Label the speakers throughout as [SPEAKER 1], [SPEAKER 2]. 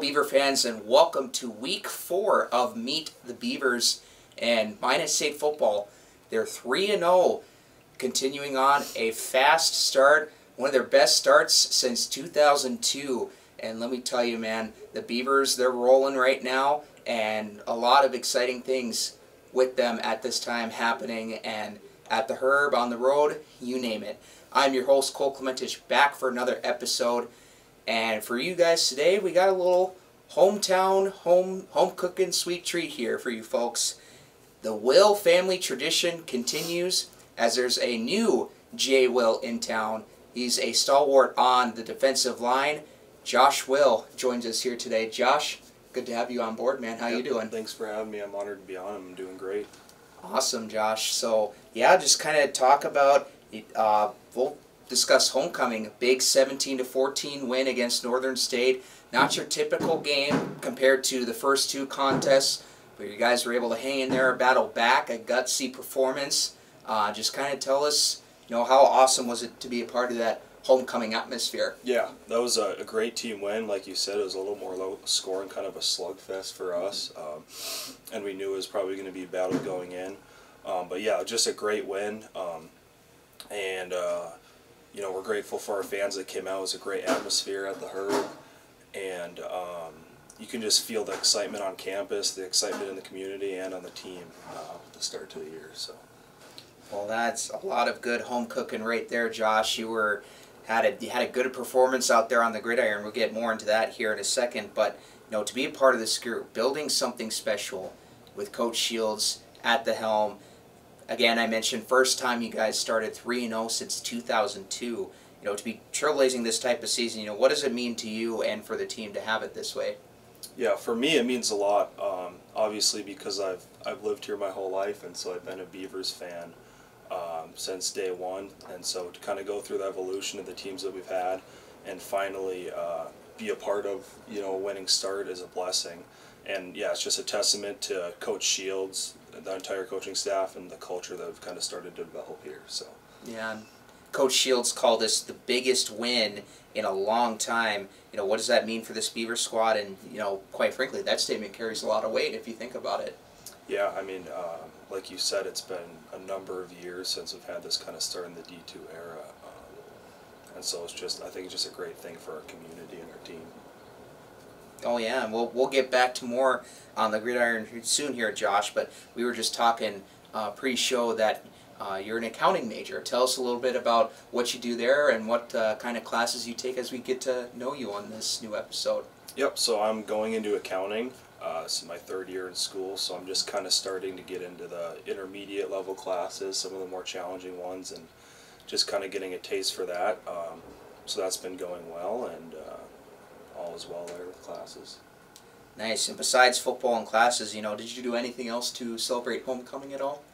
[SPEAKER 1] Beaver fans, and welcome to week 4 of Meet the Beavers and Minot State football. They're 3-0, continuing on a fast start, one of their best starts since 2002. And let me tell you, man, the Beavers, they're rolling right now, and a lot of exciting things with them at this time happening, and at the Herb, on the road, you name it. I'm your host, Cole Clementich, back for another episode. And for you guys today, we got a little hometown, home cooking sweet treat here for you folks. The Will family tradition continues as there's a new J. Will in town. He's a stalwart on the defensive line. Josh Will joins us here today. Josh, good to have you on board, man. How you doing?
[SPEAKER 2] Thanks for having me. I'm honored to be on. I'm doing great.
[SPEAKER 1] Awesome, Josh. So, yeah, just kind of talk about, we'll discuss homecoming, a big 17-14 win against Northern State. Not your typical game compared to the first two contests, but you guys were able to hang in there, battle back, a gutsy performance. Just kind of tell us, how awesome was it to be a part of that homecoming atmosphere?
[SPEAKER 2] Yeah, that was a great team win. Like you said, it was a little more low scoring, kind of a slugfest for us, and we knew it was probably going to be a battle going in. But yeah, just a great win, we're grateful for our fans that came out. It was a great atmosphere at the Herb, and you can just feel the excitement on campus, the excitement in the community, and on the team at the start to the year. So,
[SPEAKER 1] well, that's a lot of good home cooking right there, Josh. You had a good performance out there on the gridiron. We'll get more into that here in a second, but to be a part of this group, building something special with Coach Shields at the helm. Again, I mentioned first time you guys started 3-0 since 2002. To be trailblazing this type of season, what does it mean to you and for the team to have it this way?
[SPEAKER 2] Yeah, for me it means a lot. Obviously because I've lived here my whole life, and so I've been a Beavers fan since day one. And so to kind of go through the evolution of the teams that we've had, and finally be a part of a winning start is a blessing. And yeah, it's just a testament to Coach Shields, the entire coaching staff, and the culture that we've kind of started to develop here. So
[SPEAKER 1] yeah, Coach Shields called this the biggest win in a long time. What does that mean for this Beaver squad? And quite frankly, that statement carries a lot of weight if you think about it.
[SPEAKER 2] Yeah, I mean, like you said, it's been a number of years since we've had this kind of start in the D2 era, and so I think it's just a great thing for our community and our team.
[SPEAKER 1] Oh yeah, and we'll get back to more on the gridiron soon here, Josh, but we were just talking pre-show that you're an accounting major. Tell us a little bit about what you do there and what kind of classes you take as we get to know you on this new episode.
[SPEAKER 2] Yep, so I'm going into accounting. This is my third year in school, so I'm just kind of starting to get into the intermediate level classes, some of the more challenging ones, and just kind of getting a taste for that. So that's been going well, and all is well there with classes.
[SPEAKER 1] Nice. And besides football and classes, did you do anything else to celebrate homecoming at all?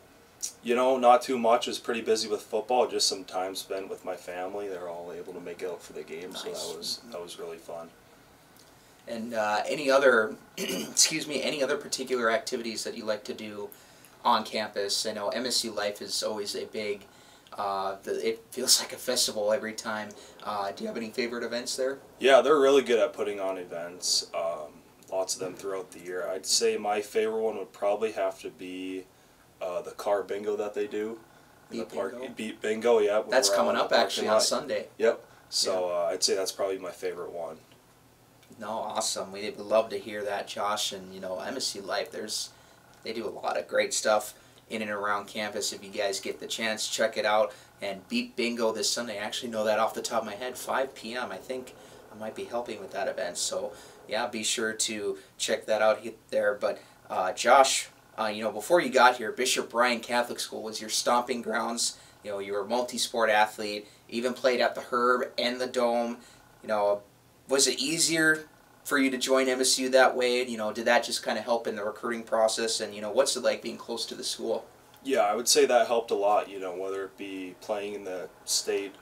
[SPEAKER 2] Not too much. I was pretty busy with football. Just some time spent with my family. They're all able to make it out for the game, nice. So that was really fun.
[SPEAKER 1] And any other, any other particular activities that you like to do on campus? I know MSU Life is always a big. It feels like a festival every time. Do you have any favorite events there?
[SPEAKER 2] Yeah, they're really good at putting on events. Lots of them throughout the year. I'd say my favorite one would probably have to be the car bingo that they do. Beat bingo, yeah.
[SPEAKER 1] That's coming up actually on Sunday.
[SPEAKER 2] Yep. So I'd say that's probably my favorite one.
[SPEAKER 1] No, awesome. We'd love to hear that, Josh. And MSU Life, they do a lot of great stuff in and around campus. If you guys get the chance, check it out. And Beat Bingo this Sunday. I actually know that off the top of my head, 5 p.m. I think I might be helping with that event. So yeah, be sure to check that out there. But Josh, before you got here, Bishop Bryan Catholic School was your stomping grounds. You were a multi-sport athlete, even played at the Herb and the Dome. Was it easier for you to join MSU that way? Did that just kind of help in the recruiting process? And what's it like being close to the school?
[SPEAKER 2] Yeah, I would say that helped a lot. Whether it be playing in the state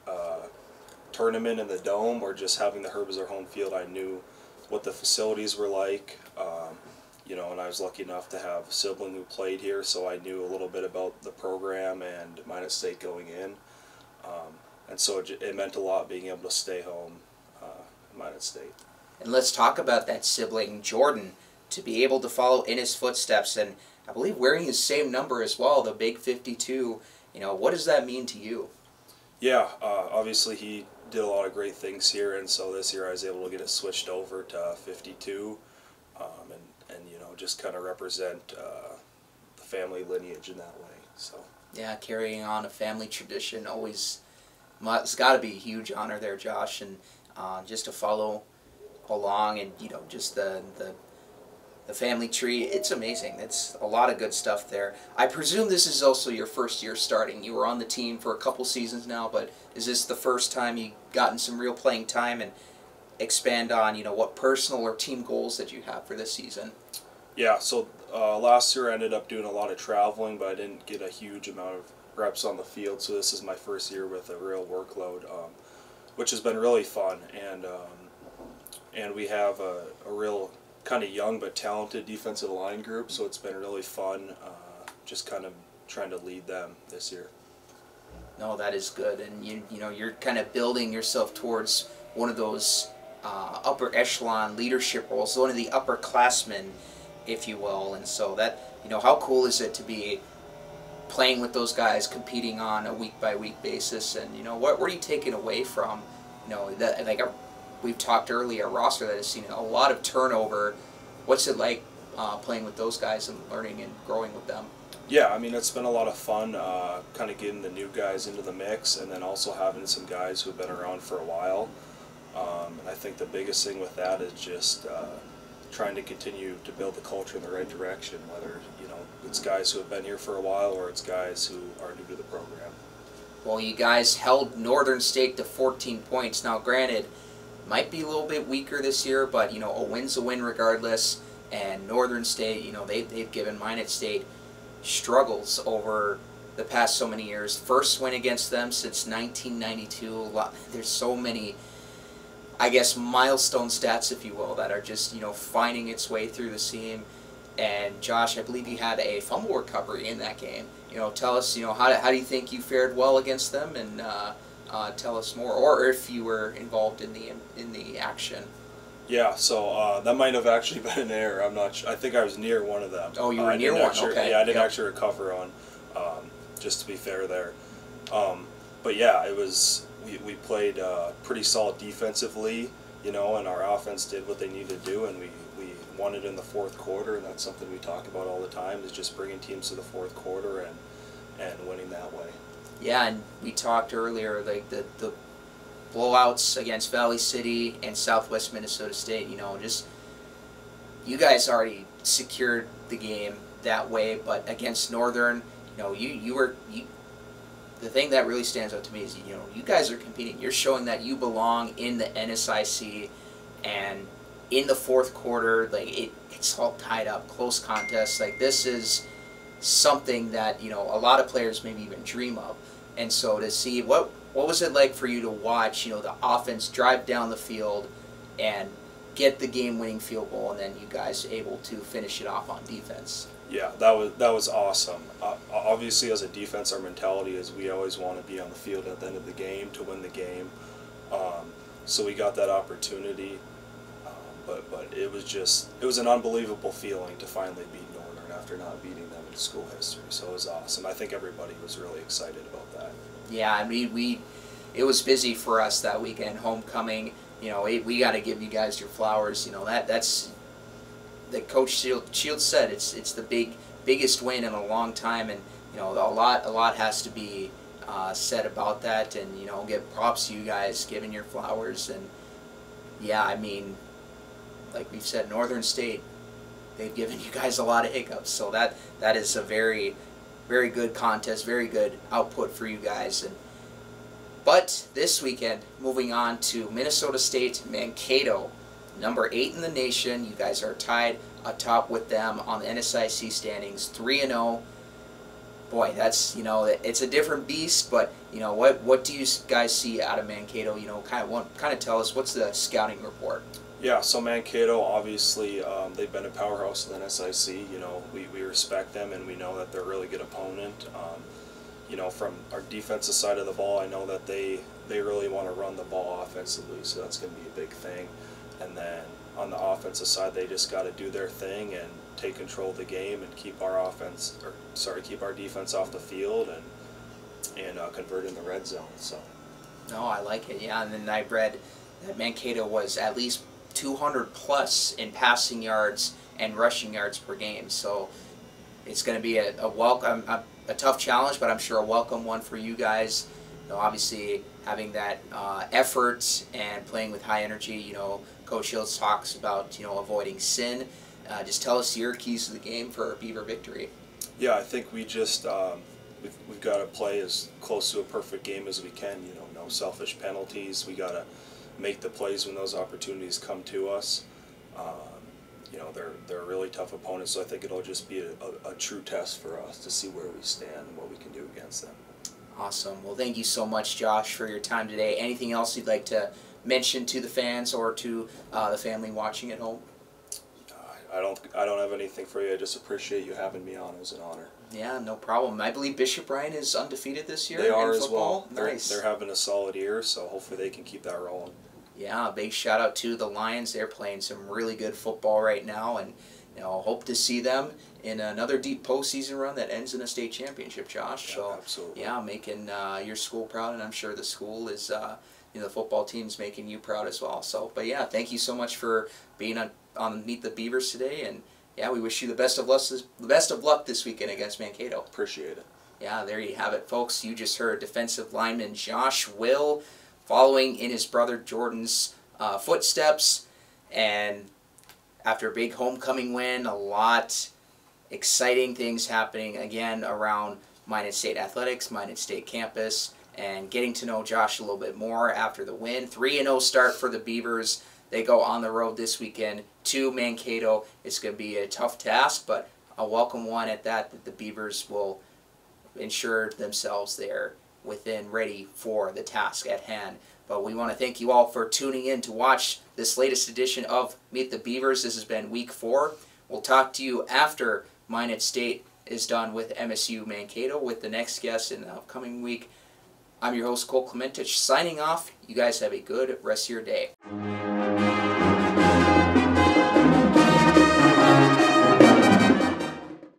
[SPEAKER 2] tournament in the Dome or just having the Herb as our home field, I knew what the facilities were like. And I was lucky enough to have a sibling who played here, so I knew a little bit about the program and Minot State going in. And so it meant a lot being able to stay home in Minot State.
[SPEAKER 1] And let's talk about that sibling, Jordan, to be able to follow in his footsteps, and I believe wearing his same number as well, the big 52. What does that mean to you?
[SPEAKER 2] Yeah, obviously he did a lot of great things here, and so this year I was able to get it switched over to 52, and just kind of represent the family lineage in that way. So
[SPEAKER 1] Yeah, carrying on a family tradition always, it's got to be a huge honor there, Josh, and just to follow along, and just the family tree. It's amazing. It's a lot of good stuff there. I presume this is also your first year starting. You were on the team for a couple seasons now, but is this the first time you've gotten some real playing time? And expand on what personal or team goals that you have for this season?
[SPEAKER 2] yeah, so last year I ended up doing a lot of traveling, but I didn't get a huge amount of reps on the field. So this is my first year with a real workload, which has been really fun. And we have a real kind of young but talented defensive line group, so it's been really fun just kind of trying to lead them this year.
[SPEAKER 1] No, that is good, and you're kind of building yourself towards one of those upper echelon leadership roles, one of the upperclassmen, if you will. And so that how cool is it to be playing with those guys, competing on a week by week basis, and what are you taking away from that, like we've talked earlier, a roster that has seen a lot of turnover. What's it like playing with those guys and learning and growing with them?
[SPEAKER 2] Yeah, I mean, it's been a lot of fun kind of getting the new guys into the mix, and then also having some guys who've been around for a while. And I think the biggest thing with that is just trying to continue to build the culture in the right direction, whether it's guys who have been here for a while or it's guys who are new to the program.
[SPEAKER 1] Well, you guys held Northern State to 14 points. Now, granted, might be a little bit weaker this year, but a win's a win regardless. And Northern State, they've given Minot State struggles over the past so many years. First win against them since 1992. There's so many, I guess, milestone stats, if you will, that are just finding its way through the seam. And Josh, I believe you had a fumble recovery in that game. Tell us, how do you think you fared well against them, and tell us more, or if you were involved in the action.
[SPEAKER 2] Yeah, so that might have actually been an error. I'm not sure. I think I was near one of them.
[SPEAKER 1] Oh, you were near one. Okay.
[SPEAKER 2] Yeah, I didn't actually recover on. Just to be fair there, but yeah, it was. We played pretty solid defensively, and our offense did what they needed to do, and we won it in the fourth quarter, and that's something we talk about all the time, is just bringing teams to the fourth quarter and winning that way.
[SPEAKER 1] Yeah, and we talked earlier, like the blowouts against Valley City and Southwest Minnesota State, just you guys already secured the game that way, but against Northern, the thing that really stands out to me is, you guys are competing. You're showing that you belong in the NSIC, and in the fourth quarter, like it's all tied up, close contests. Like, this is something that a lot of players maybe even dream of. And so to see what was it like for you to watch the offense drive down the field and get the game-winning field goal, and then you guys able to finish it off on defense?
[SPEAKER 2] Yeah, that was awesome. Obviously, as a defense, our mentality is we always want to be on the field at the end of the game to win the game. So we got that opportunity, but it was an unbelievable feeling to finally beat Northern after not beating them in school history. So it was awesome. I think everybody was really excited about that.
[SPEAKER 1] Yeah, I mean, it was busy for us that weekend, homecoming. We got to give you guys your flowers. That's the Coach Shields said it's the biggest win in a long time, and a lot has to be said about that, and give props to you guys giving your flowers. And yeah, I mean, like we've said, Northern State, they've given you guys a lot of hiccups, so that is a very, very good contest, very good output for you guys. But this weekend, moving on to Minnesota State Mankato, number 8 in the nation. You guys are tied atop with them on the NSIC standings, 3-0. Boy, that's it's a different beast. But what do you guys see out of Mankato? Kind of tell us, what's the scouting report?
[SPEAKER 2] Yeah, so Mankato, obviously, they've been a powerhouse in the NSIC. We respect them, and we know that they're a really good opponent. From our defensive side of the ball, I know that they really want to run the ball offensively, so that's going to be a big thing. and then on the offensive side, they just got to do their thing and take control of the game and keep our keep our defense off the field and convert in the red zone. So.
[SPEAKER 1] No, I like it. Yeah, and then I read that Mankato was at least 200 plus in passing yards and rushing yards per game. So it's going to be a tough challenge, but I'm sure a welcome one for you guys. You know, obviously having that effort and playing with high energy. You know, Coach Hills talks about avoiding sin. Just tell us your keys to the game for a Beaver victory.
[SPEAKER 2] Yeah, I think we just we've got to play as close to a perfect game as we can. You know, no selfish penalties. We got to make the plays when those opportunities come to us. You know, they're a really tough opponent, so I think it'll just be a true test for us to see where we stand and what we can do against them.
[SPEAKER 1] Awesome. Well, thank you so much, Josh, for your time today. Anything else you'd like to mention to the fans or to the family watching at home?
[SPEAKER 2] I don't have anything for you. I just appreciate you having me on. It was an honor.
[SPEAKER 1] Yeah, no problem. I believe Bishop Ryan is undefeated this year.
[SPEAKER 2] They are
[SPEAKER 1] in football.
[SPEAKER 2] as well.
[SPEAKER 1] Nice.
[SPEAKER 2] They're having a solid year, so hopefully they can keep that rolling.
[SPEAKER 1] Yeah, big shout out to the Lions. They're playing some really good football right now, and hope to see them in another deep postseason run that ends in a state championship, Josh.
[SPEAKER 2] Yeah,
[SPEAKER 1] so
[SPEAKER 2] absolutely.
[SPEAKER 1] Yeah, making your school proud, and I'm sure the school is the football team's making you proud as well. So, but yeah, thank you so much for being on Meet the Beavers today, and yeah, we wish you the best of luck this weekend against Mankato.
[SPEAKER 2] Appreciate it.
[SPEAKER 1] Yeah, there you have it, folks. You just heard defensive lineman Josh Will following in his brother Jordan's footsteps, and after a big homecoming win, a lot exciting things happening again around Minot State Athletics, Minot State campus, and getting to know Josh a little bit more after the win. 3-0 start for the Beavers. They go on the road this weekend to Mankato. It's going to be a tough task, but a welcome one at that the Beavers will ensure themselves there ready for the task at hand. But we want to thank you all for tuning in to watch this latest edition of Meet the Beavers. This has been week 4. We'll talk to you after Minot State is done with MSU Mankato with the next guest in the upcoming week. I'm your host, Cole Clementich, signing off. You guys have a good rest of your day.